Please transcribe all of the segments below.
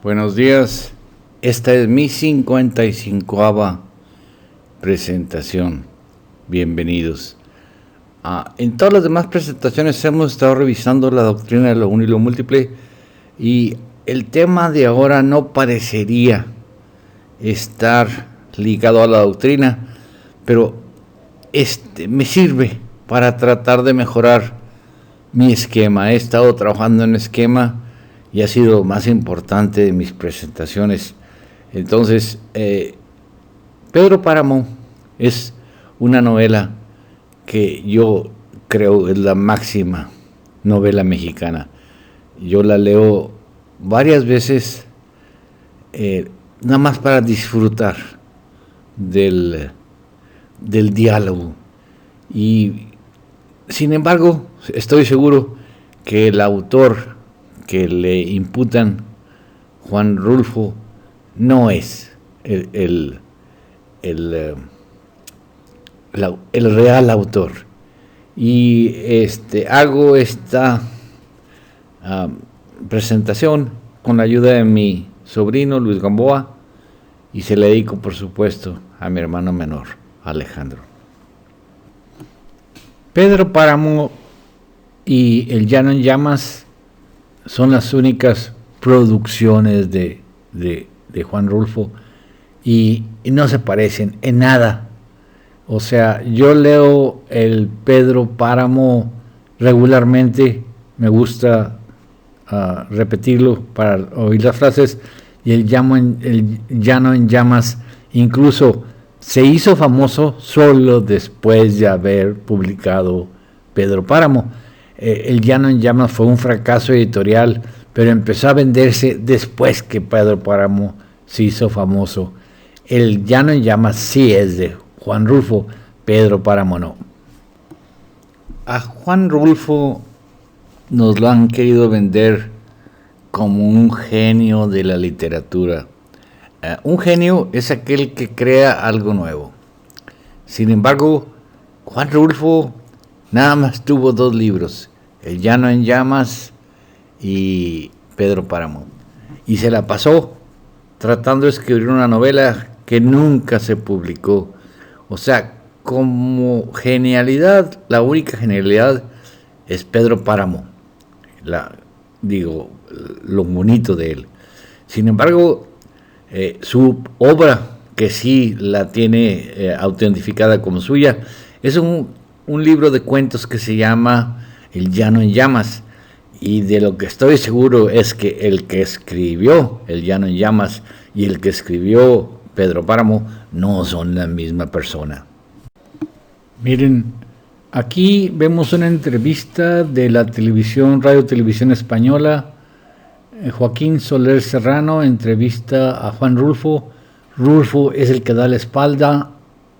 Buenos días, esta es mi 55ª presentación. Bienvenidos. En todas las demás presentaciones hemos estado revisando la doctrina de lo uno y lo múltiple, y el tema de ahora no parecería estar ligado a la doctrina, pero me sirve para tratar de mejorar mi esquema. He estado trabajando en esquema y ha sido más importante de mis presentaciones. Entonces, Pedro Páramo es una novela que yo creo es la máxima novela mexicana. Yo la leo varias veces, nada más para disfrutar del diálogo. Y sin embargo, estoy seguro que el autor que le imputan, Juan Rulfo, no es el real autor. Y hago esta presentación con la ayuda de mi sobrino Luis Gamboa, y se le dedico, por supuesto, a mi hermano menor, Alejandro. Pedro Páramo y El Llano en Llamas son las únicas producciones de Juan Rulfo, y no se parecen en nada. O sea, yo leo el Pedro Páramo regularmente, me gusta repetirlo para oír las frases, y el Llano en Llamas incluso se hizo famoso solo después de haber publicado Pedro Páramo. El Llano en Llamas fue un fracaso editorial, pero empezó a venderse después que Pedro Páramo se hizo famoso. El Llano en Llamas sí es de Juan Rulfo, Pedro Páramo no. A Juan Rulfo nos lo han querido vender como un genio de la literatura. Un genio es aquel que crea algo nuevo. Sin embargo, Juan Rulfo nada más tuvo 2 libros, El Llano en Llamas y Pedro Páramo, y se la pasó tratando de escribir una novela que nunca se publicó. O sea, como genialidad, la única genialidad es Pedro Páramo, lo bonito de él. Sin embargo, su obra, que sí la tiene autentificada como suya, es un libro de cuentos que se llama El Llano en Llamas, y de lo que estoy seguro es que el que escribió El Llano en Llamas y el que escribió Pedro Páramo no son la misma persona. Miren, aquí vemos una entrevista de la Radio Televisión Española. Joaquín Soler Serrano entrevista a Juan Rulfo. Rulfo es el que da la espalda,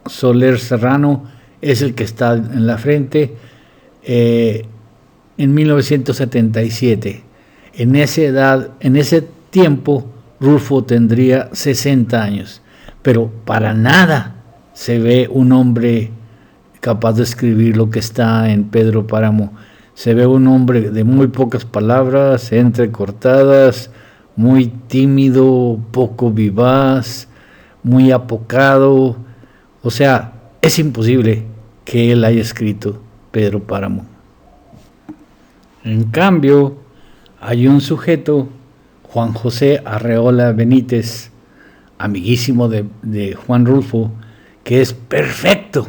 Soler Serrano es el que está en la frente. En 1977, en ese tiempo, Rulfo tendría 60 años, pero para nada se ve un hombre capaz de escribir lo que está en Pedro Páramo. Se ve un hombre de muy pocas palabras, entrecortadas, muy tímido, poco vivaz, muy apocado. O sea, es imposible que él haya escrito Pedro Páramo. En cambio, hay un sujeto, Juan José Arreola Benítez, amiguísimo de Juan Rulfo, que es perfecto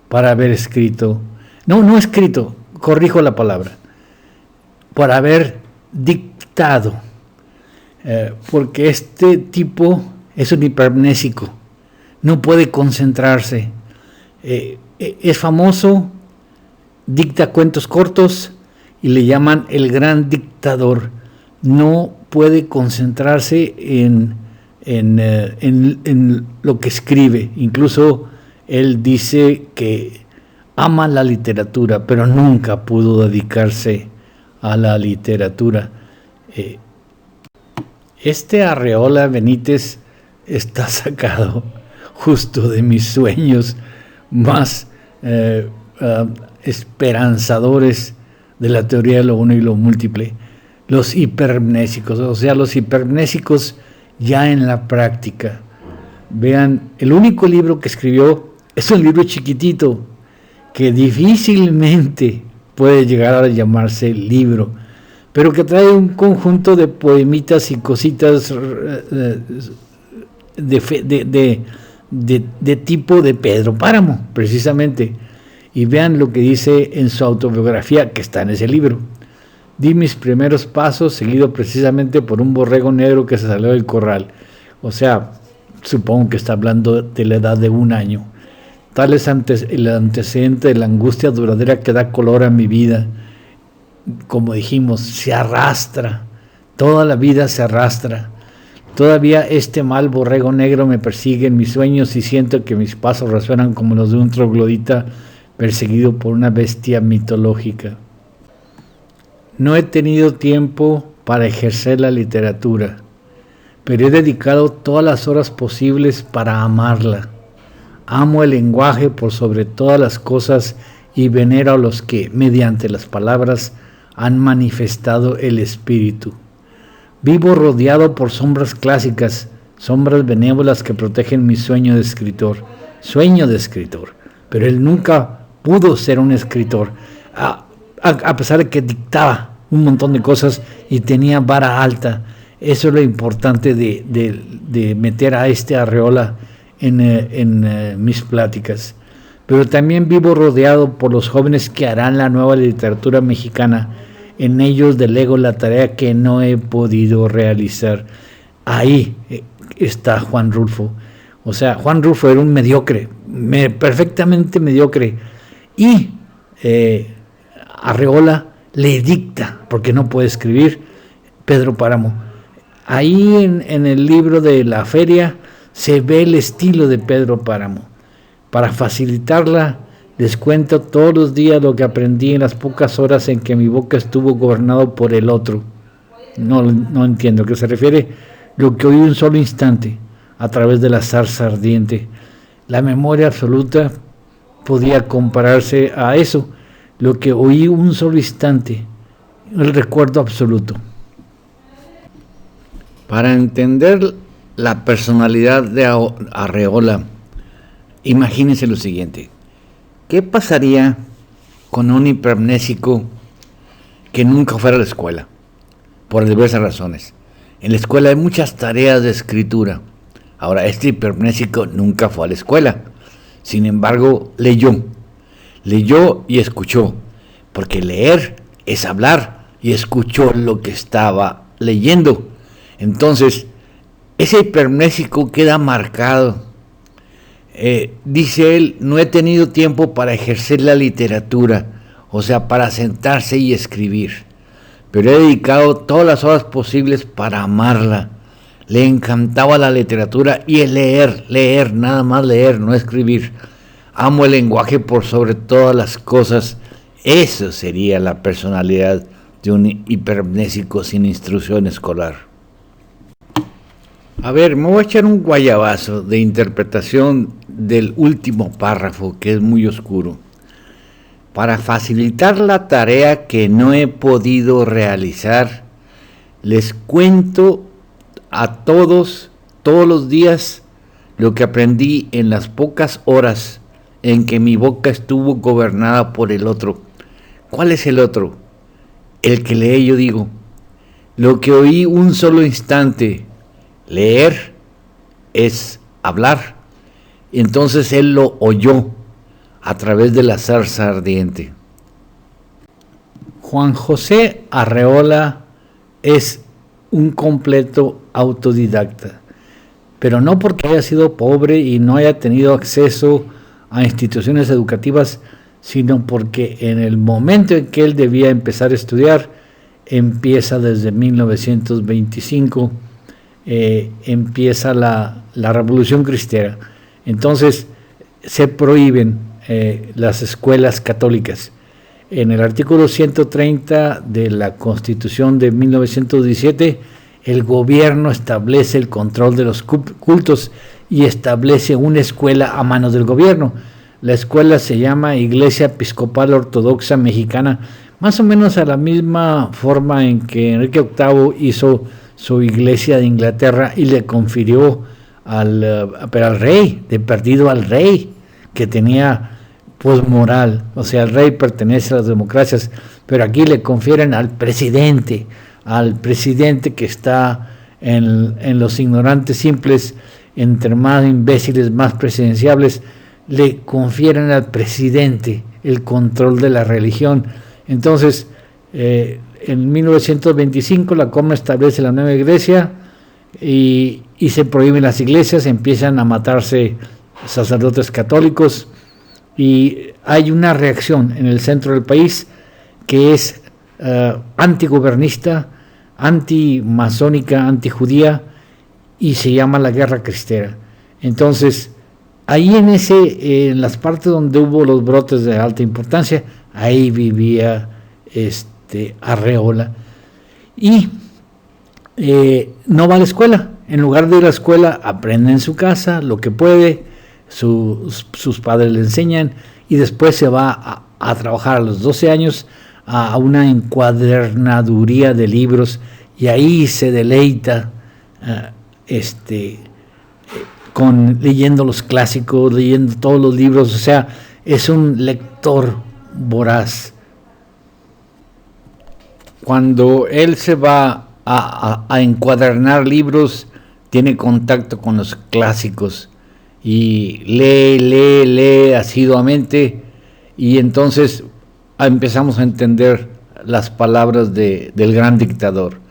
para haber escrito, no escrito, corrijo la palabra, para haber dictado, porque este tipo es un hipermnésico, no puede concentrarse, es famoso, dicta cuentos cortos y le llaman el gran dictador. No puede concentrarse en lo que escribe. Incluso él dice que ama la literatura, pero nunca pudo dedicarse a la literatura. Este Arreola Benítez está sacado justo de mis sueños más esperanzadores de la teoría de lo uno y lo múltiple. los hipermnésicos, o sea, los hipermnésicos ya en la práctica. Vean, el único libro que escribió es un libro chiquitito que difícilmente puede llegar a llamarse libro, pero que trae un conjunto de poemitas y cositas de tipo de Pedro Páramo, precisamente. Y vean lo que dice en su autobiografía, que está en ese libro. Di mis primeros pasos, seguido precisamente por un borrego negro que se salió del corral. O sea, supongo que está hablando de la edad de 1 año. Tal es el antecedente de la angustia duradera que da color a mi vida. Como dijimos, se arrastra, toda la vida se arrastra. Todavía este mal borrego negro me persigue en mis sueños y siento que mis pasos resuenan como los de un troglodita perseguido por una bestia mitológica. No he tenido tiempo para ejercer la literatura, pero he dedicado todas las horas posibles para amarla. Amo el lenguaje por sobre todas las cosas y venero a los que, mediante las palabras, han manifestado el espíritu. Vivo rodeado por sombras clásicas, sombras benévolas que protegen mi sueño de escritor, pero él nunca pudo ser un escritor, a pesar de que dictaba un montón de cosas y tenía vara alta. Eso es lo importante de meter a Arreola en mis pláticas. Pero también vivo rodeado por los jóvenes que harán la nueva literatura mexicana. En ellos delego la tarea que no he podido realizar. Ahí está Juan Rulfo. O sea, Juan Rulfo era un mediocre, perfectamente mediocre. Y Arreola le dicta, porque no puede escribir, Pedro Páramo. Ahí en el libro de La Feria se ve el estilo de Pedro Páramo. Para facilitarla, les cuento todos los días lo que aprendí en las pocas horas en que mi boca estuvo gobernado por el otro. No entiendo a qué se refiere. Lo que oí un solo instante a través de la zarza ardiente. La memoria absoluta podía compararse a eso. Lo que oí un solo instante, el recuerdo absoluto. Para entender la personalidad de Arreola, imagínense lo siguiente. ¿Qué pasaría con un hipermnésico que nunca fuera a la escuela? Por diversas razones. En la escuela hay muchas tareas de escritura. Ahora, este hipermnésico nunca fue a la escuela. Sin embargo, leyó y escuchó. Porque leer es hablar, y escuchó lo que estaba leyendo. Entonces, ese hipermnésico queda marcado. Dice él, no he tenido tiempo para ejercer la literatura, o sea, para sentarse y escribir, pero he dedicado todas las horas posibles para amarla. Le encantaba la literatura y el leer, nada más leer, no escribir. Amo el lenguaje por sobre todas las cosas. Eso sería la personalidad de un hipermnésico sin instrucción escolar. A ver, me voy a echar un guayabazo de interpretación del último párrafo, que es muy oscuro. Para facilitar la tarea que no he podido realizar, les cuento a todos los días, lo que aprendí en las pocas horas en que mi boca estuvo gobernada por el otro. ¿Cuál es el otro? El que leí, yo digo. Lo que oí un solo instante. Leer es hablar. Entonces él lo oyó a través de la zarza ardiente. Juan José Arreola es un completo autodidacta, pero no porque haya sido pobre y no haya tenido acceso a instituciones educativas, sino porque en el momento en que él debía empezar a estudiar, empieza desde 1925, empieza la Revolución Cristera. Entonces se prohíben las escuelas católicas. En el artículo 130 de la Constitución de 1917, el gobierno establece el control de los cultos y establece una escuela a manos del gobierno. La escuela se llama Iglesia Episcopal Ortodoxa Mexicana más o menos a la misma forma en que Enrique VIII hizo su iglesia de Inglaterra y le confirió pero al rey, de perdido al rey, que tenía pues moral, o sea, el rey pertenece a las democracias, pero aquí le confieren al presidente que está en los ignorantes simples, entre más imbéciles, más presidenciables, le confieren al presidente el control de la religión. Entonces, en 1925 la Corte establece la nueva iglesia y se prohíben las iglesias, empiezan a matarse sacerdotes católicos y hay una reacción en el centro del país que es antigobernista, antimasónica, antijudía, y se llama la Guerra Cristera. Entonces, ahí en las partes donde hubo los brotes de alta importancia, ahí vivía Arreola, y no va a la escuela. En lugar de ir a la escuela, aprende en su casa lo que puede, sus padres le enseñan, y después se va a trabajar a los 12 años a una encuadernaduría de libros, y ahí se deleita leyendo los clásicos, leyendo todos los libros. O sea, es un lector voraz. Cuando él se va a encuadernar libros, tiene contacto con los clásicos y lee asiduamente, y entonces empezamos a entender las palabras del gran dictador.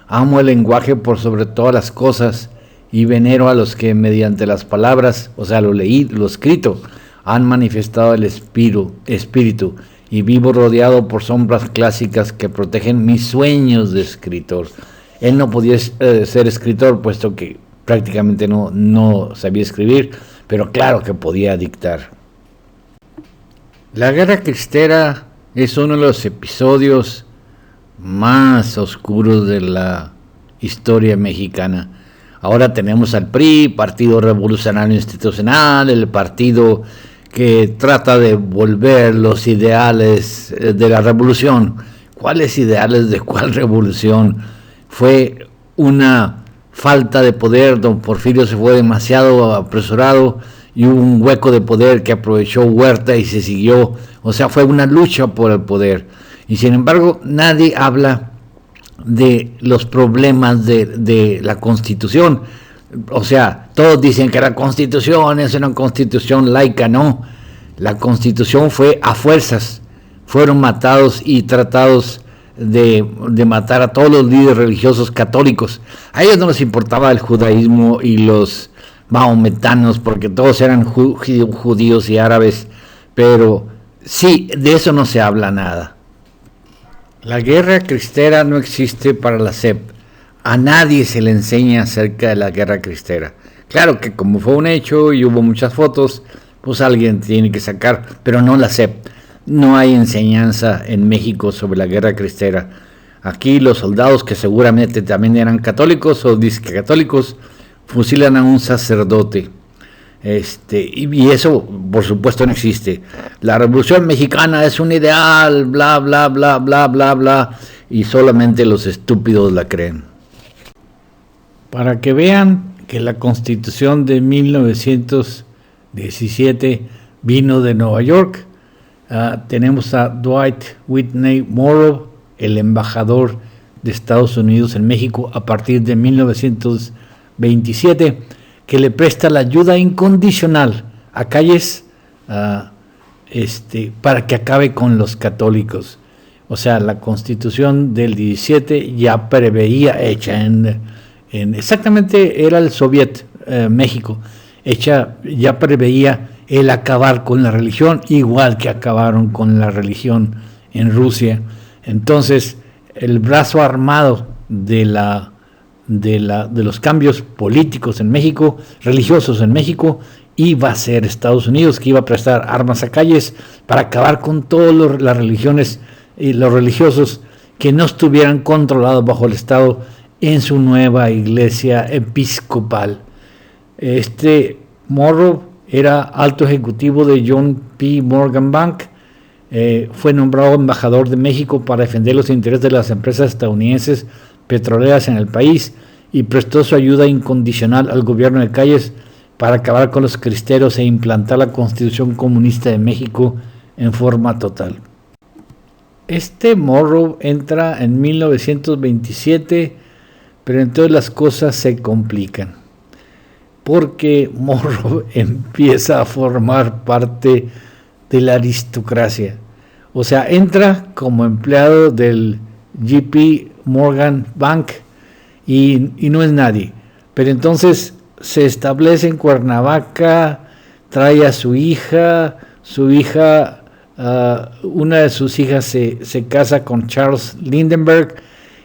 Amo el lenguaje por sobre todas las cosas y venero a los que mediante las palabras, o sea, lo escrito, han manifestado el espíritu, y vivo rodeado por sombras clásicas que protegen mis sueños de escritor. Él no podía ser escritor, puesto que prácticamente no sabía escribir, pero claro que podía dictar. La Guerra Cristera es uno de los episodios más oscuros de la historia mexicana. Ahora tenemos al PRI, Partido Revolucionario Institucional, el partido que trata de volver los ideales de la revolución. ¿Cuáles ideales de cuál revolución? Fue una falta de poder. Don Porfirio se fue demasiado apresurado y hubo un hueco de poder que aprovechó Huerta y se siguió. O sea, fue una lucha por el poder. Y sin embargo, nadie habla de los problemas de la Constitución. O sea, todos dicen que la Constitución es una Constitución laica. No, la Constitución fue a fuerzas. Fueron matados y tratados de matar a todos los líderes religiosos católicos. A ellos no les importaba el judaísmo y los mahometanos, porque todos eran judíos y árabes, pero sí, de eso no se habla nada. La Guerra Cristera no existe para la SEP. A nadie se le enseña acerca de la Guerra Cristera. Claro que como fue un hecho y hubo muchas fotos, pues alguien tiene que sacar, pero no la SEP. No hay enseñanza en México sobre la Guerra Cristera. Aquí los soldados, que seguramente también eran católicos o disque católicos, fusilan a un sacerdote. Y eso, por supuesto, no existe. La Revolución Mexicana es un ideal, bla, bla, bla, bla, bla, bla, y solamente los estúpidos la creen. Para que vean que la Constitución de 1917 vino de Nueva York, tenemos a Dwight Whitney Morrow, el embajador de Estados Unidos en México a partir de 1927, que le presta la ayuda incondicional a Calles para que acabe con los católicos. O sea, la Constitución del 17 ya preveía, hecha exactamente era el Soviet México, ya preveía el acabar con la religión, igual que acabaron con la religión en Rusia. Entonces, el brazo armado de los cambios políticos en México, religiosos en México, iba a ser Estados Unidos, que iba a prestar armas a Calles para acabar con todas las religiones y los religiosos que no estuvieran controlados bajo el Estado en su nueva iglesia episcopal. Morrow era alto ejecutivo de John P. Morgan Bank, fue nombrado embajador de México para defender los intereses de las empresas estadounidenses petroleras en el país y prestó su ayuda incondicional al gobierno de Calles para acabar con los cristeros e implantar la Constitución Comunista de México en forma total. Este Morrow entra en 1927, pero entonces las cosas se complican, porque Morrow empieza a formar parte de la aristocracia. O sea, entra como empleado del JP Morgan Bank y no es nadie. Pero entonces se establece en Cuernavaca, trae a su hija, una de sus hijas se casa con Charles Lindbergh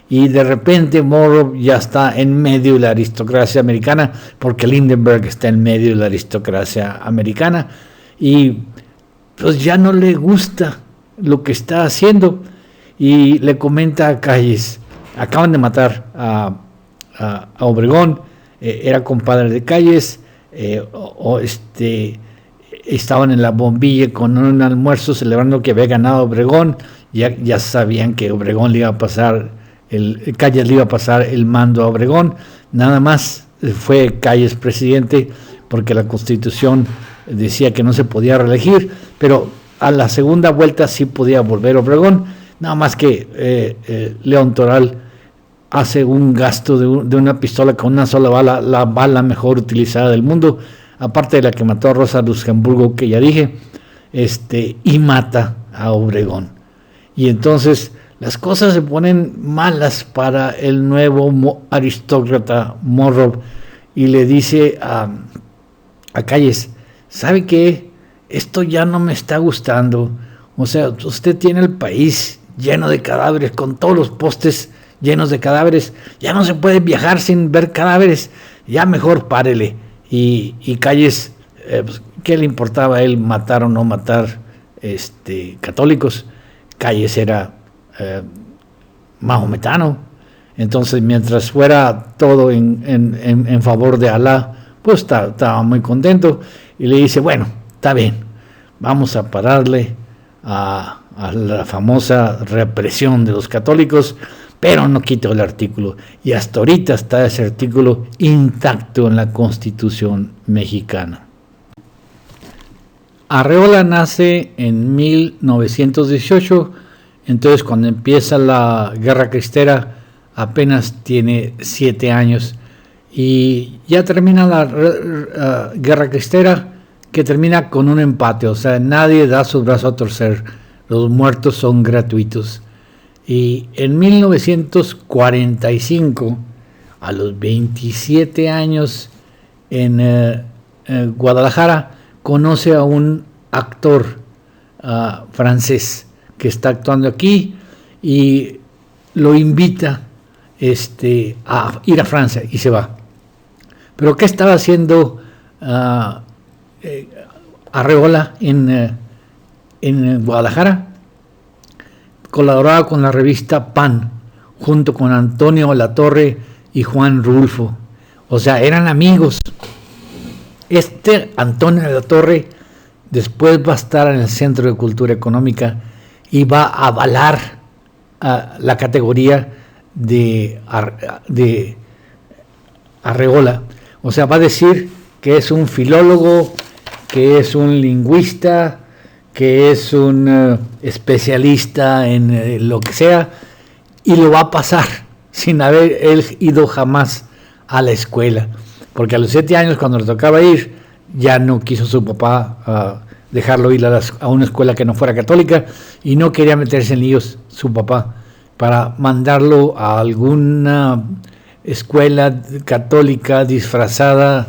y de repente Morrow ya está en medio de la aristocracia americana, porque Lindbergh está en medio de la aristocracia americana y pues ya no le gusta lo que está haciendo y le comenta a Calles: acaban de matar a Obregón, era compadre de Calles, estaban en la bombilla con un almuerzo celebrando que había ganado Obregón, ya sabían que Obregón le iba a pasar, Calles le iba a pasar el mando a Obregón, nada más fue Calles presidente porque la Constitución decía que no se podía reelegir, pero a la segunda vuelta sí podía volver Obregón, nada más que León Toral hace un gasto de una pistola con una sola bala, la bala mejor utilizada del mundo, aparte de la que mató a Rosa Luxemburgo, que ya dije, y mata a Obregón. Y entonces las cosas se ponen malas para el nuevo aristócrata Morrow, y le dice a Calles: ¿sabe qué? Esto ya no me está gustando. O sea, usted tiene el país lleno de cadáveres, con todos los postes llenos de cadáveres, ya no se puede viajar sin ver cadáveres, ya mejor párele. Y Calles, pues, ¿qué le importaba a él matar o no matar católicos? Calles era mahometano, entonces mientras fuera todo en favor de Alá, pues estaba muy contento, y le dice: bueno, está bien, vamos a pararle a la famosa represión de los católicos, pero no quito el artículo, y hasta ahorita está ese artículo intacto en la Constitución mexicana. Arreola nace en 1918, entonces cuando empieza la Guerra Cristera apenas tiene 7 años, y ya termina la Guerra Cristera, que termina con un empate, o sea, nadie da su brazo a torcer, los muertos son gratuitos. Y en 1945, a los 27 años, en Guadalajara, conoce a un actor francés que está actuando aquí y lo invita a ir a Francia, y se va. Pero ¿qué estaba haciendo Arreola en Guadalajara? Colaboraba con la revista Pan, junto con Antonio Latorre y Juan Rulfo. O sea, eran amigos. Antonio Latorre después va a estar en el Centro de Cultura Económica y va a avalar la categoría de Arreola. O sea, va a decir que es un filólogo, que es un lingüista, que es un especialista en lo que sea, y lo va a pasar sin haber él ido jamás a la escuela, porque a los 7 años, cuando le tocaba ir, ya no quiso su papá dejarlo ir a una escuela que no fuera católica, y no quería meterse en líos su papá para mandarlo a alguna escuela católica disfrazada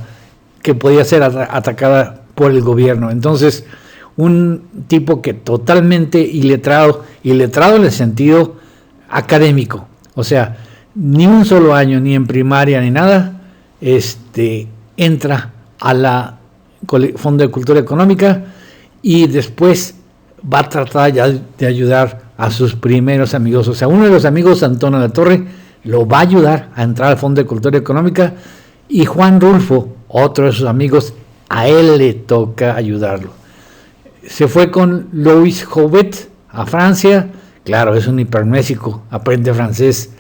que podía ser atacada por el gobierno. Entonces, un tipo que totalmente iletrado en el sentido académico, o sea, ni un solo año, ni en primaria ni nada, entra a la Fondo de Cultura Económica, y después va a tratar ya de ayudar a sus primeros amigos. O sea, uno de los amigos, Antonio Latorre, lo va a ayudar a entrar al Fondo de Cultura Económica, y Juan Rulfo, otro de sus amigos, a él le toca ayudarlo. Se fue con Louis Jouvet a Francia. Claro, es un hipermnésico, aprende francés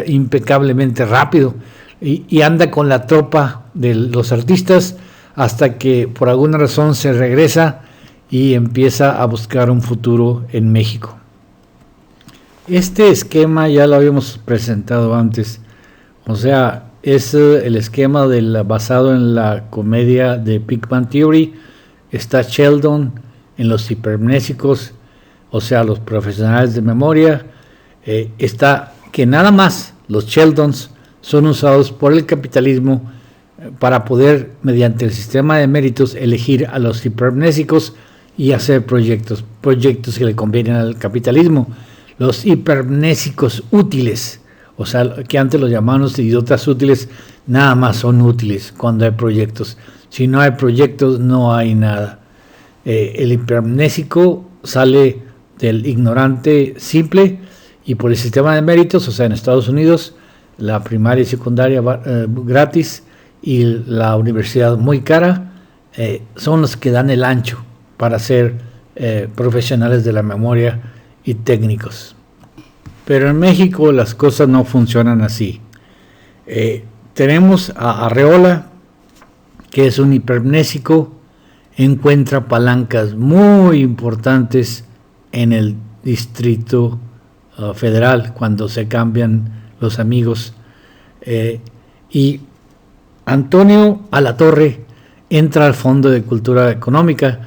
impecablemente rápido y anda con la tropa de los artistas hasta que por alguna razón se regresa y empieza a buscar un futuro en México. Este esquema ya lo habíamos presentado antes, o sea, es el esquema basado en la comedia de Big Bang Theory. Está Sheldon en los hipermnésicos, o sea, los profesionales de memoria. Está que nada más los Sheldons son usados por el capitalismo para poder, mediante el sistema de méritos, elegir a los hipermnésicos y hacer proyectos que le convienen al capitalismo. Los hipermnésicos útiles, o sea, que antes los llamaban los idiotas útiles, nada más son útiles cuando hay proyectos. Si no hay proyectos, no hay nada. El hipermnésico sale del ignorante simple y por el sistema de méritos, o sea, en Estados Unidos, la primaria y secundaria gratis y la universidad muy cara, son los que dan el ancho para ser profesionales de la memoria y técnicos. Pero en México las cosas no funcionan así. Tenemos a Arreola, que es un hipermnésico, encuentra palancas muy importantes en el Distrito Federal cuando se cambian los amigos, y Antonio Alatorre entra al Fondo de Cultura Económica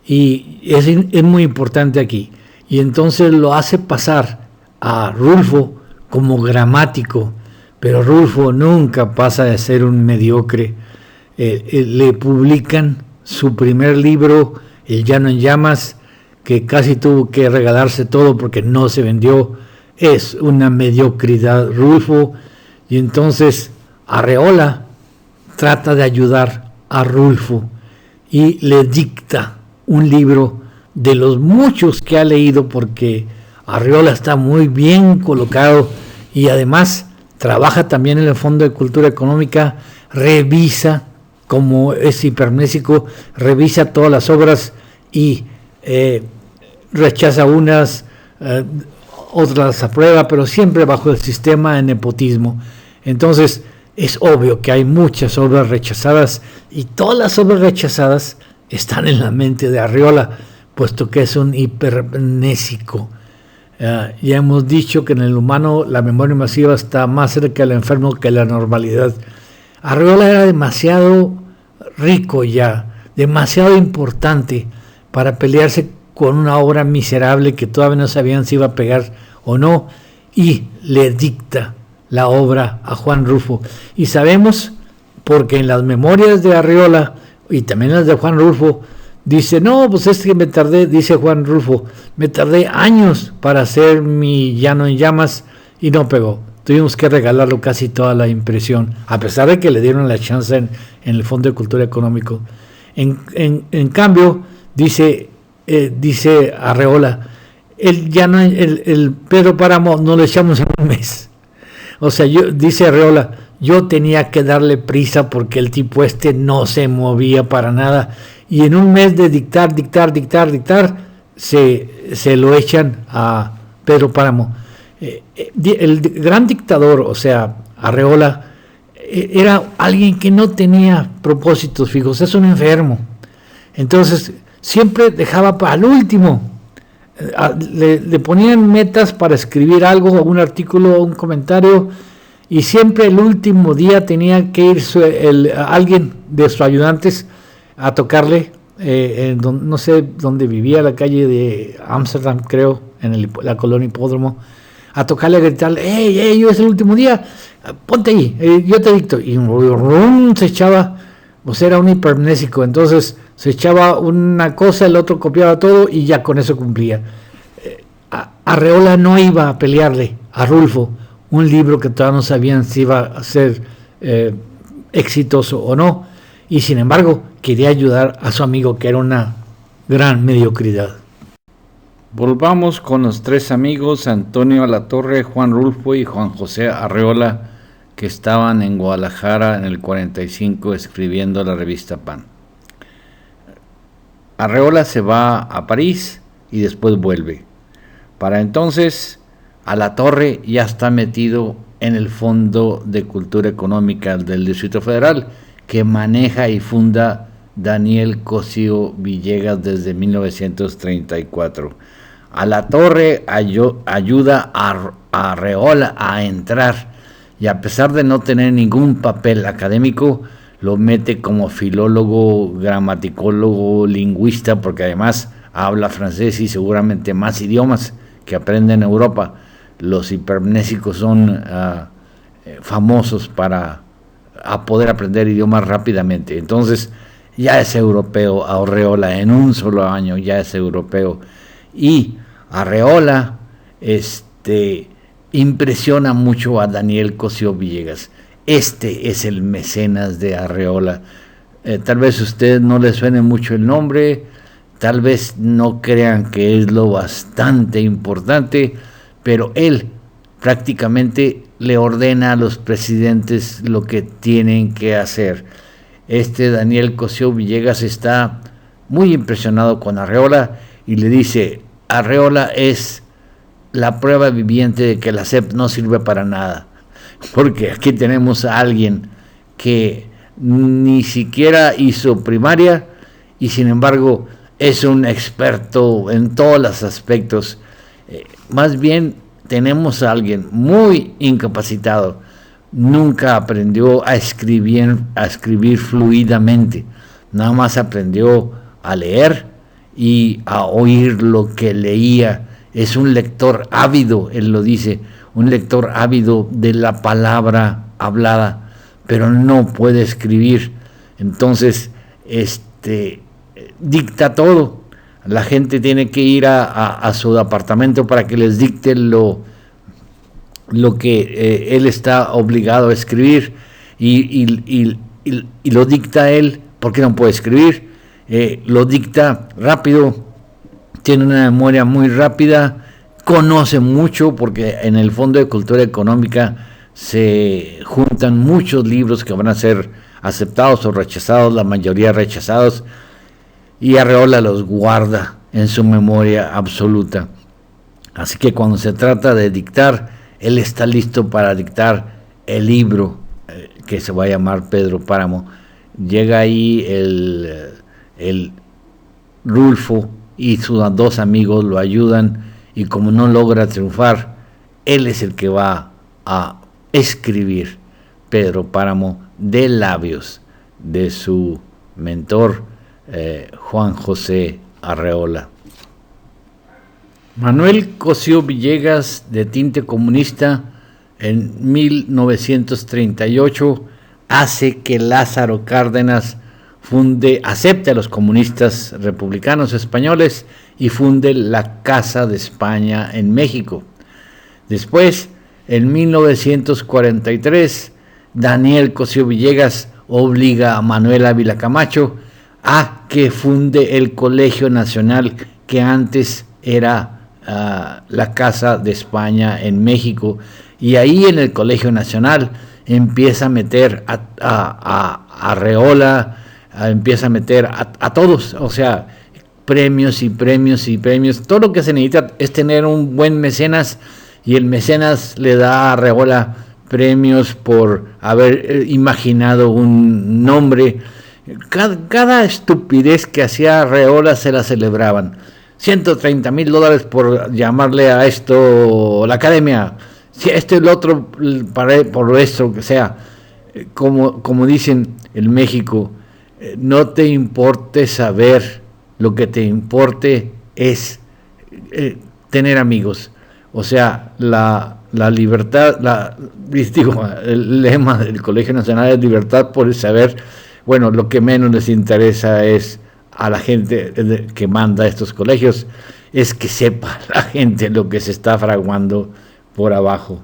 y es muy importante aquí, y entonces lo hace pasar a Rulfo como gramático, pero Rulfo nunca pasa de ser un mediocre. Le publican su primer libro, El Llano en Llamas, que casi tuvo que regalarse todo porque no se vendió. Es una mediocridad Rulfo, y entonces Arreola trata de ayudar a Rulfo y le dicta un libro de los muchos que ha leído, porque Arreola está muy bien colocado y además trabaja también en el Fondo de Cultura Económica, revisa, como es hipermnésico, revisa todas las obras y rechaza unas, otras aprueba, pero siempre bajo el sistema de nepotismo. Entonces es obvio que hay muchas obras rechazadas, y todas las obras rechazadas están en la mente de Arreola, puesto que es un hipermnésico. Ya hemos dicho que en el humano la memoria masiva está más cerca del enfermo que la normalidad. Arreola era demasiado rico ya, demasiado importante para pelearse con una obra miserable que todavía no sabían si iba a pegar o no, y le dicta la obra a Juan Rulfo. Y sabemos, porque en las memorias de Arreola y también las de Juan Rulfo, dice, no, pues es que me tardé, dice Juan Rulfo, me tardé años para hacer mi Llano en Llamas y no pegó. Tuvimos que regalarlo casi toda la impresión, a pesar de que le dieron la chance en el Fondo de Cultura Económico. En cambio, dice Arreola, el Pedro Páramo no lo echamos en un mes. O sea, dice Arreola, yo tenía que darle prisa porque el tipo no se movía para nada. Y en un mes de dictar, se lo echan a Pedro Páramo. El gran dictador, o sea, Arreola, era alguien que no tenía propósitos fijos, es un enfermo. Entonces, siempre dejaba para el último. Le ponían metas para escribir algo, un artículo, un comentario, y siempre el último día tenía que ir alguien de sus ayudantes a tocarle, no sé dónde vivía, la calle de Ámsterdam, creo, en la colonia Hipódromo, a tocarle, a gritarle, hey, es el último día, ponte ahí, yo te dicto, y se echaba, pues era un hipermnésico, entonces se echaba una cosa, el otro copiaba todo y ya con eso cumplía. Arreola no iba a pelearle a Rulfo un libro que todavía no sabían si iba a ser exitoso o no, y sin embargo quería ayudar a su amigo, que era una gran mediocridad. Volvamos con los tres amigos, Antonio Alatorre, Juan Rulfo y Juan José Arreola, que estaban en Guadalajara en el 45 escribiendo la revista Pan. Arreola se va a París y después vuelve. Para entonces, Alatorre ya está metido en el Fondo de Cultura Económica del Distrito Federal, que maneja y funda Daniel Cosío Villegas desde 1934. Alatorre ayuda a Arreola a entrar, y a pesar de no tener ningún papel académico, lo mete como filólogo, gramaticólogo, lingüista, porque además habla francés y seguramente más idiomas que aprende en Europa. Los hipermnésicos son famosos para poder aprender idiomas rápidamente. Entonces ya es europeo Arreola, en un solo año ya es europeo. Y Arreola impresiona mucho a Daniel Cosío Villegas. Este es el mecenas de Arreola. Tal vez a usted no le suene mucho el nombre, tal vez no crean que es lo bastante importante, pero él prácticamente le ordena a los presidentes lo que tienen que hacer. Daniel Cosío Villegas está muy impresionado con Arreola y le dice: Arreola es la prueba viviente de que la SEP no sirve para nada, porque aquí tenemos a alguien que ni siquiera hizo primaria y sin embargo es un experto en todos los aspectos. Más bien tenemos a alguien muy incapacitado, nunca aprendió a escribir fluidamente, nada más aprendió a leer y a oír lo que leía. Es un lector ávido, él lo dice, un lector ávido de la palabra hablada, pero no puede escribir. Entonces, dicta todo. La gente tiene que ir a su apartamento para que les dicte lo que él está obligado a escribir, y lo dicta él porque no puede escribir. Lo dicta rápido, tiene una memoria muy rápida, conoce mucho, porque en el Fondo de Cultura Económica se juntan muchos libros que van a ser aceptados o rechazados, la mayoría rechazados, y Arreola los guarda en su memoria absoluta. Así que cuando se trata de dictar, él está listo para dictar el libro que se va a llamar Pedro Páramo. Llega ahí el Rulfo y sus dos amigos lo ayudan, y como no logra triunfar, él es el que va a escribir Pedro Páramo de labios de su mentor Juan José Arreola. Manuel Cosío Villegas, de tinte comunista, en 1938 hace que Lázaro Cárdenas acepte a los comunistas republicanos españoles y funde la Casa de España en México. Después, en 1943, Daniel Cosío Villegas obliga a Manuel Ávila Camacho a que funde el Colegio Nacional, que antes era la Casa de España en México, y ahí en el Colegio Nacional empieza a meter a Arreola, empieza a meter a todos, o sea, premios y premios y premios. Todo lo que se necesita es tener un buen mecenas, y el mecenas le da a Arreola premios por haber imaginado un nombre. Cada estupidez que hacía Arreola se la celebraban. $130,000 por llamarle a esto la academia, si esto y lo otro por esto, que sea. Como dicen en México, no te importe saber, lo que te importe es tener amigos. O sea, la libertad, el lema del Colegio Nacional es libertad por el saber. Bueno, lo que menos les interesa es a la gente que manda a estos colegios, es que sepa la gente lo que se está fraguando por abajo.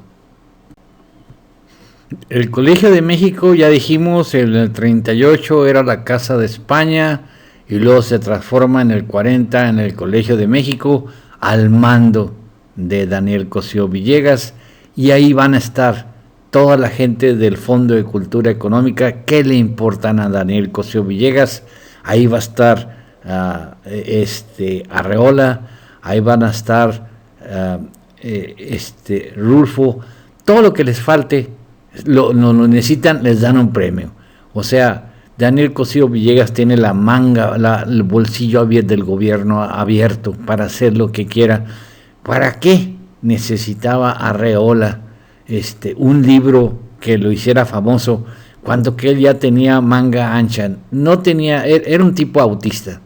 El Colegio de México, ya dijimos, en el 38 era la Casa de España, y luego se transforma en el 40 en el Colegio de México, al mando de Daniel Cosío Villegas, y ahí van a estar toda la gente del Fondo de Cultura Económica que le importan a Daniel Cosío Villegas. Ahí va a estar Arreola, ahí van a estar Rulfo, todo lo que les falte, lo necesitan, les dan un premio. O sea, Daniel Cosío Villegas tiene la manga, el bolsillo del gobierno abierto para hacer lo que quiera. ¿Para qué necesitaba Arreola un libro que lo hiciera famoso cuando que él ya tenía manga ancha? No tenía, era un tipo autista,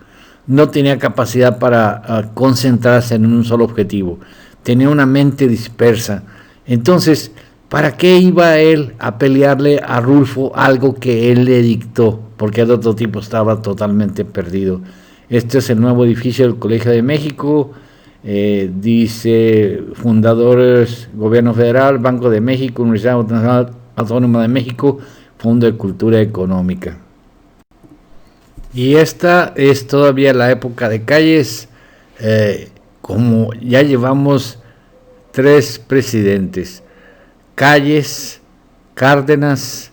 no tenía capacidad para concentrarse en un solo objetivo, tenía una mente dispersa. Entonces, ¿para qué iba él a pelearle a Rulfo algo que él le dictó? Porque el otro tipo estaba totalmente perdido. Este es el nuevo edificio del Colegio de México. Dice fundadores, Gobierno Federal, Banco de México, Universidad Autónoma de México, Fondo de Cultura Económica. Y esta es todavía la época de Calles, como ya llevamos 3 presidentes, Calles, Cárdenas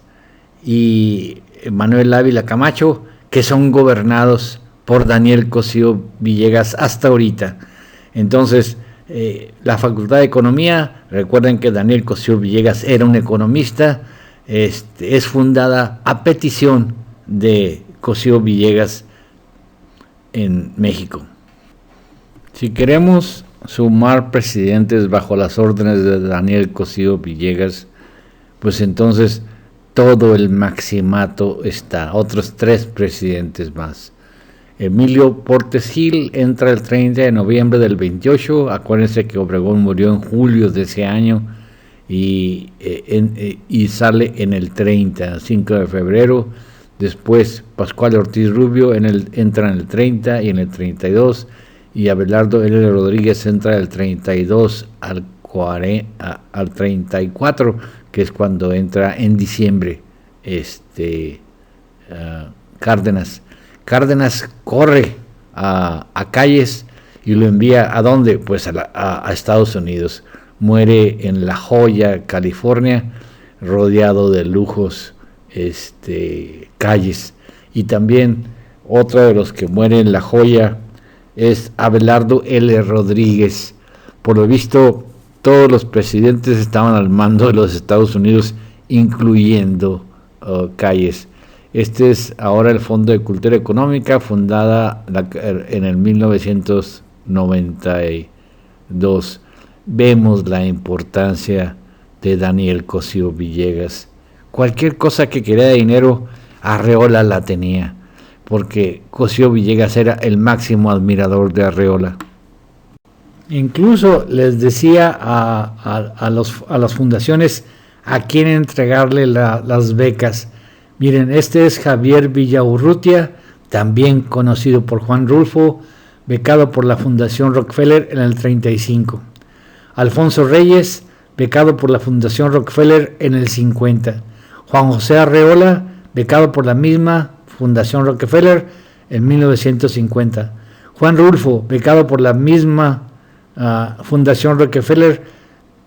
y Manuel Ávila Camacho, que son gobernados por Daniel Cosío Villegas hasta ahorita. Entonces, la Facultad de Economía, recuerden que Daniel Cosío Villegas era un economista, es fundada a petición de Cosío Villegas en México. Si queremos sumar presidentes bajo las órdenes de Daniel Cosío Villegas, pues entonces todo el maximato está, otros 3 presidentes más. Emilio Portes Gil entra el 30 de noviembre del 28, acuérdense que Obregón murió en julio de ese año y sale en el 30, 5 de febrero. Después Pascual Ortiz Rubio entra en el 30 y en el 32, y Abelardo L. Rodríguez entra del 32 al 34, que es cuando entra en diciembre Cárdenas. Cárdenas corre a Calles y lo envía ¿a dónde? Pues a Estados Unidos. Muere en La Joya, California, rodeado de lujos, Calles. Y también otro de los que muere en La Joya es Abelardo L. Rodríguez. Por lo visto, todos los presidentes estaban al mando de los Estados Unidos, incluyendo Calles. Este es ahora el Fondo de Cultura Económica, fundada en el 1992. Vemos la importancia de Daniel Cosío Villegas. Cualquier cosa que quería de dinero, Arreola la tenía, porque Cosío Villegas era el máximo admirador de Arreola. Incluso les decía a las fundaciones a quién entregarle las becas. Miren, este es Javier Villaurrutia, también conocido por Juan Rulfo, becado por la Fundación Rockefeller en el 35. Alfonso Reyes, becado por la Fundación Rockefeller en el 50. Juan José Arreola, becado por la misma Fundación Rockefeller en 1950. Juan Rulfo, becado por la misma Fundación Rockefeller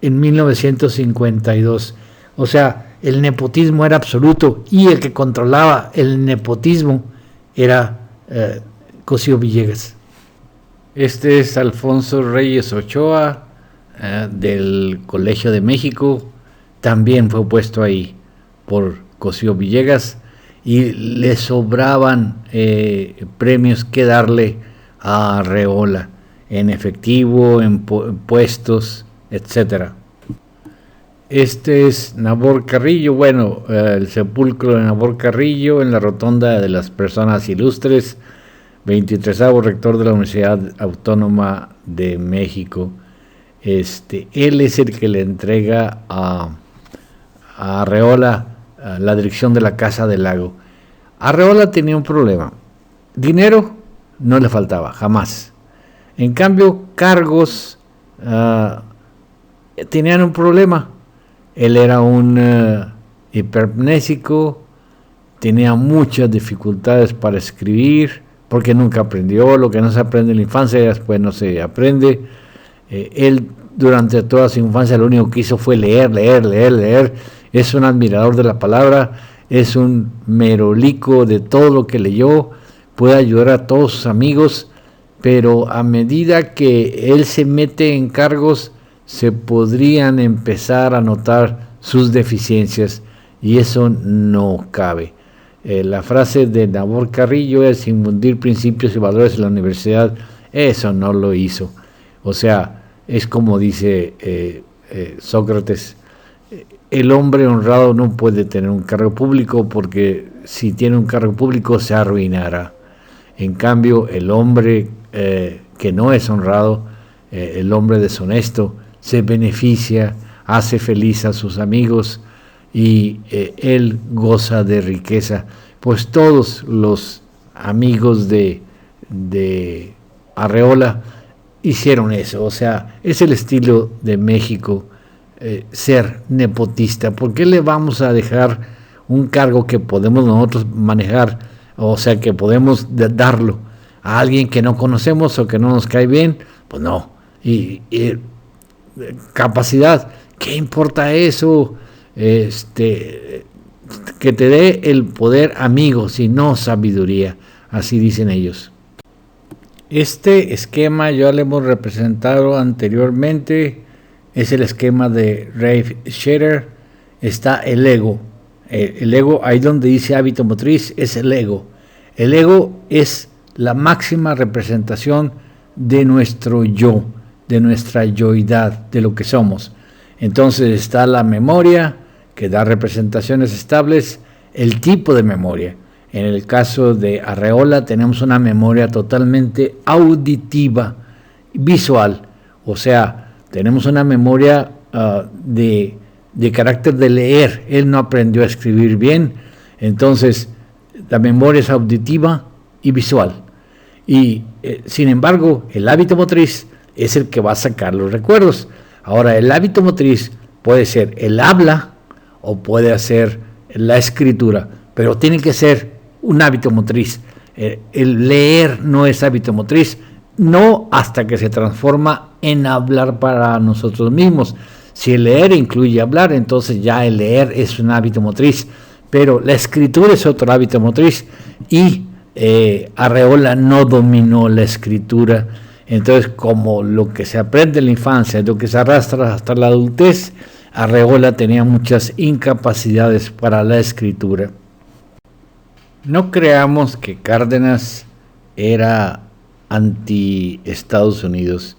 en 1952. O sea, el nepotismo era absoluto y el que controlaba el nepotismo era Cosío Villegas. Este es Alfonso Reyes Ochoa, del Colegio de México, también fue puesto ahí por Cosío Villegas y le sobraban premios que darle a Arreola en efectivo, en puestos, etcétera. Este es Nabor Carrillo, el sepulcro de Nabor Carrillo en la Rotonda de las Personas Ilustres, 23º rector de la Universidad Autónoma de México. Él es el que le entrega a Arreola la dirección de la Casa del Lago. Arreola tenía un problema, dinero no le faltaba, jamás. En cambio, cargos tenían un problema. Él era un hipermnésico, tenía muchas dificultades para escribir, porque nunca aprendió. Lo que no se aprende en la infancia, después no se aprende. Él durante toda su infancia lo único que hizo fue leer. Es un admirador de la palabra, es un merolico de todo lo que leyó, puede ayudar a todos sus amigos, pero a medida que él se mete en cargos, se podrían empezar a notar sus deficiencias, y eso no cabe. La frase de Nabor Carrillo es infundir principios y valores en la universidad. Eso no lo hizo. O sea, es como dice Sócrates, el hombre honrado no puede tener un cargo público, porque si tiene un cargo público se arruinará. En cambio, el hombre que no es honrado, el hombre deshonesto, se beneficia, hace feliz a sus amigos, y él goza de riqueza. Pues todos los amigos de Arreola hicieron eso. O sea, es el estilo de México, ser nepotista. ¿Por qué le vamos a dejar un cargo que podemos nosotros manejar, o sea, que podemos darlo a alguien que no conocemos o que no nos cae bien? Pues no. Y capacidad, ¿qué importa eso? Que te dé el poder amigo, sino sabiduría, así dicen ellos. Este esquema ya lo hemos representado anteriormente, es el esquema de Ralph Shader. Está el ego. El ego, ahí donde dice hábito motriz, es el ego. El ego es la máxima representación de nuestro yo, de nuestra yoidad, de lo que somos. Entonces está la memoria, que da representaciones estables, el tipo de memoria. En el caso de Arreola tenemos una memoria totalmente auditiva, visual. O sea, tenemos una memoria de carácter de leer. Él no aprendió a escribir bien, entonces la memoria es auditiva y visual. Y sin embargo, el hábito motriz es el que va a sacar los recuerdos. Ahora, el hábito motriz puede ser el habla o puede ser la escritura, pero tiene que ser un hábito motriz. El leer no es hábito motriz, no hasta que se transforma en hablar para nosotros mismos. Si el leer incluye hablar, entonces ya el leer es un hábito motriz, pero la escritura es otro hábito motriz, y Arreola no dominó la escritura. Entonces, como lo que se aprende en la infancia es lo que se arrastra hasta la adultez, Arreola tenía muchas incapacidades para la escritura. No creamos que Cárdenas era anti Estados Unidos.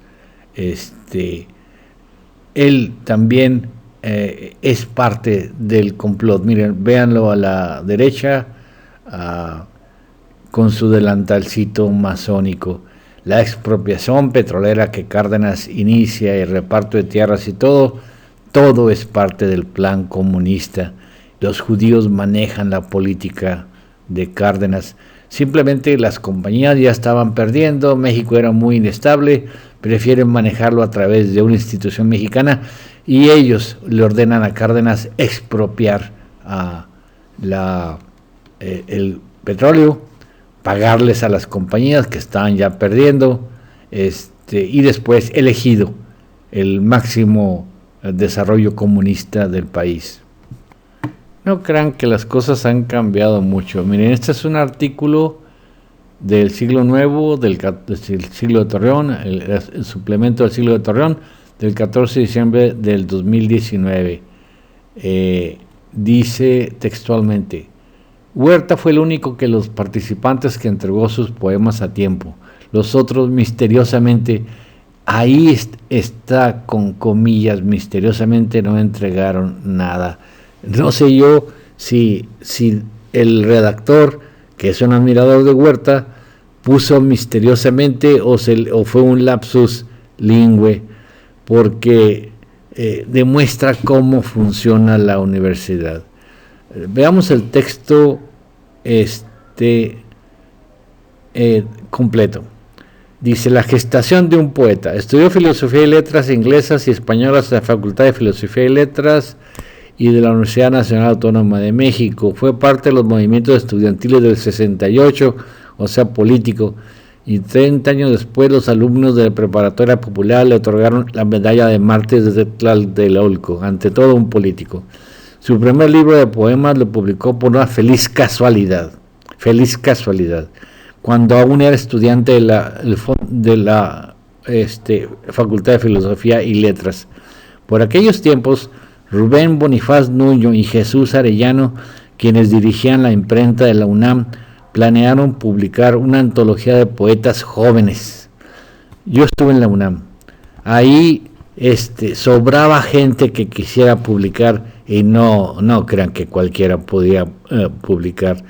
Él también es parte del complot. Miren, véanlo a la derecha, con su delantalcito masónico. La expropiación petrolera que Cárdenas inicia, el reparto de tierras y todo es parte del plan comunista. Los judíos manejan la política de Cárdenas. Simplemente las compañías ya estaban perdiendo, México era muy inestable, prefieren manejarlo a través de una institución mexicana, y ellos le ordenan a Cárdenas expropiar el petróleo, pagarles a las compañías que estaban ya perdiendo, y después elegido el máximo desarrollo comunista del país. No crean que las cosas han cambiado mucho. Miren, este es un artículo del Siglo Nuevo, del Siglo de Torreón, el suplemento del Siglo de Torreón, del 14 de diciembre del 2019. Dice textualmente: Huerta fue el único de los participantes que entregó sus poemas a tiempo. Los otros misteriosamente, ahí está con comillas, misteriosamente no entregaron nada. No sé yo si el redactor, que es un admirador de Huerta, puso misteriosamente o fue un lapsus lingüe, porque demuestra cómo funciona la universidad. Veamos el texto completo. Dice: la gestación de un poeta. Estudió filosofía y letras inglesas y españolas en la Facultad de Filosofía y Letras y de la Universidad Nacional Autónoma de México. Fue parte de los movimientos estudiantiles del 68, o sea, político, y 30 años después los alumnos de la Preparatoria Popular le otorgaron la medalla de Mártires de Tlatelolco, ante todo un político. Su primer libro de poemas lo publicó por una feliz casualidad, cuando aún era estudiante de la Facultad de Filosofía y Letras. Por aquellos tiempos, Rubén Bonifaz Nuño y Jesús Arellano, quienes dirigían la imprenta de la UNAM, planearon publicar una antología de poetas jóvenes. Yo estuve en la UNAM. Ahí sobraba gente que quisiera publicar, y no crean que cualquiera podía publicar.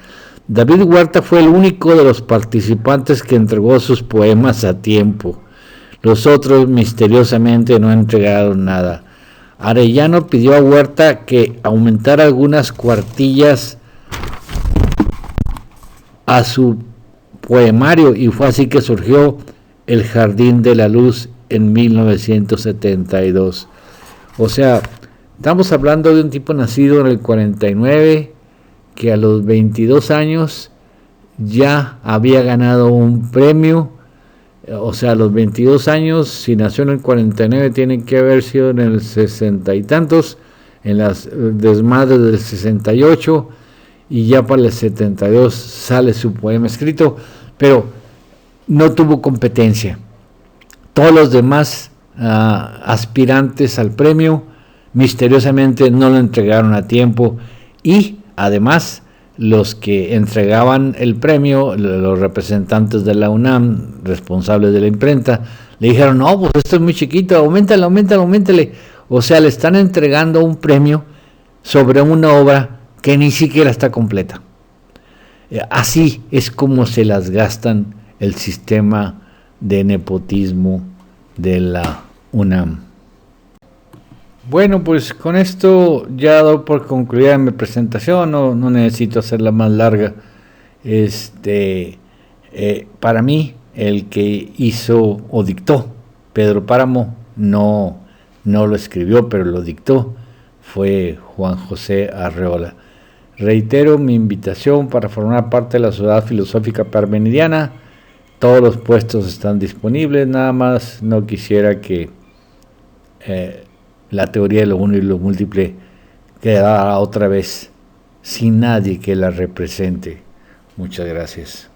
David Huerta fue el único de los participantes que entregó sus poemas a tiempo. Los otros misteriosamente no entregaron nada. Arellano pidió a Huerta que aumentara algunas cuartillas a su poemario, y fue así que surgió El Jardín de la Luz en 1972. O sea, estamos hablando de un tipo nacido en el 49, que a los 22 años ya había ganado un premio. O sea, a los 22 años, si nació en el 49, tiene que haber sido en el 60 y tantos, en las desmadres del 68, y ya para el 72 sale su poema escrito, pero no tuvo competencia. Todos los demás aspirantes al premio misteriosamente no lo entregaron a tiempo, y además los que entregaban el premio, los representantes de la UNAM, responsables de la imprenta, le dijeron: no, pues esto es muy chiquito, auméntale. O sea, le están entregando un premio sobre una obra que ni siquiera está completa. Así es como se las gastan el sistema de nepotismo de la UNAM. Bueno, pues con esto ya doy por concluida mi presentación, no necesito hacerla más larga. Para mí, el que hizo o dictó Pedro Páramo, no lo escribió, pero lo dictó, fue Juan José Arreola. Reitero mi invitación para formar parte de la Sociedad Filosófica Parmenidiana. Todos los puestos están disponibles, nada más no quisiera que la teoría de lo uno y lo múltiple quedara otra vez sin nadie que la represente. Muchas gracias.